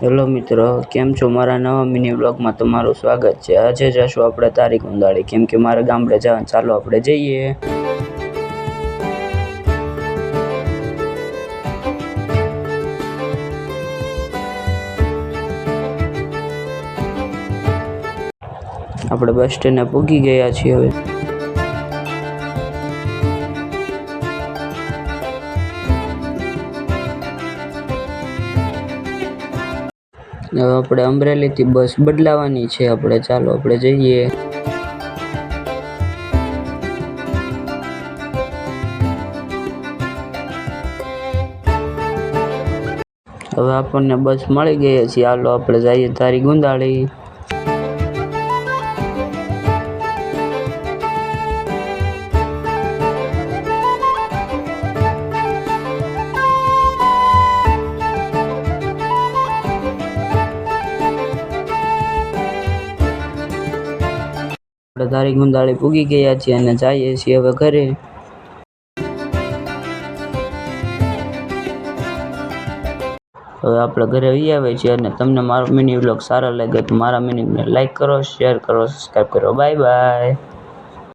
Hello મિત્રો, કેમ છો? મારા નવા મિની વ્લોગમાં તમારું સ્વાગત છે. આજે જશું આપણે તારીખ ઉંદાડી, કેમ કે મારા ગામડે જવાનું. ચાલો આપણે જઈએ. આપણે બસ સ્ટેન્ડે પૂગી ગયા છીએ. હવે આપણે અમરેલીથી બસ બદલાવાની છે. ચાલો આપણે જઈએ. હવે આપણને બસ મળી ગઈ છે. હાલો આપણે જઈએ તારીખ ઉંદાડી. આપણે તારીખ ઉંદાડી પૂગી ગયા છીએ અને જઈએ છીએ હવે ઘરે. હવે આપણે ઘરે આવી આવે છીએ અને તમને મારો મિની વ્લોગ સારો લાગે તો મારા મિની લાઈક કરો, શેર કરો, સબસ્ક્રાઈબ કરો. Bye bye.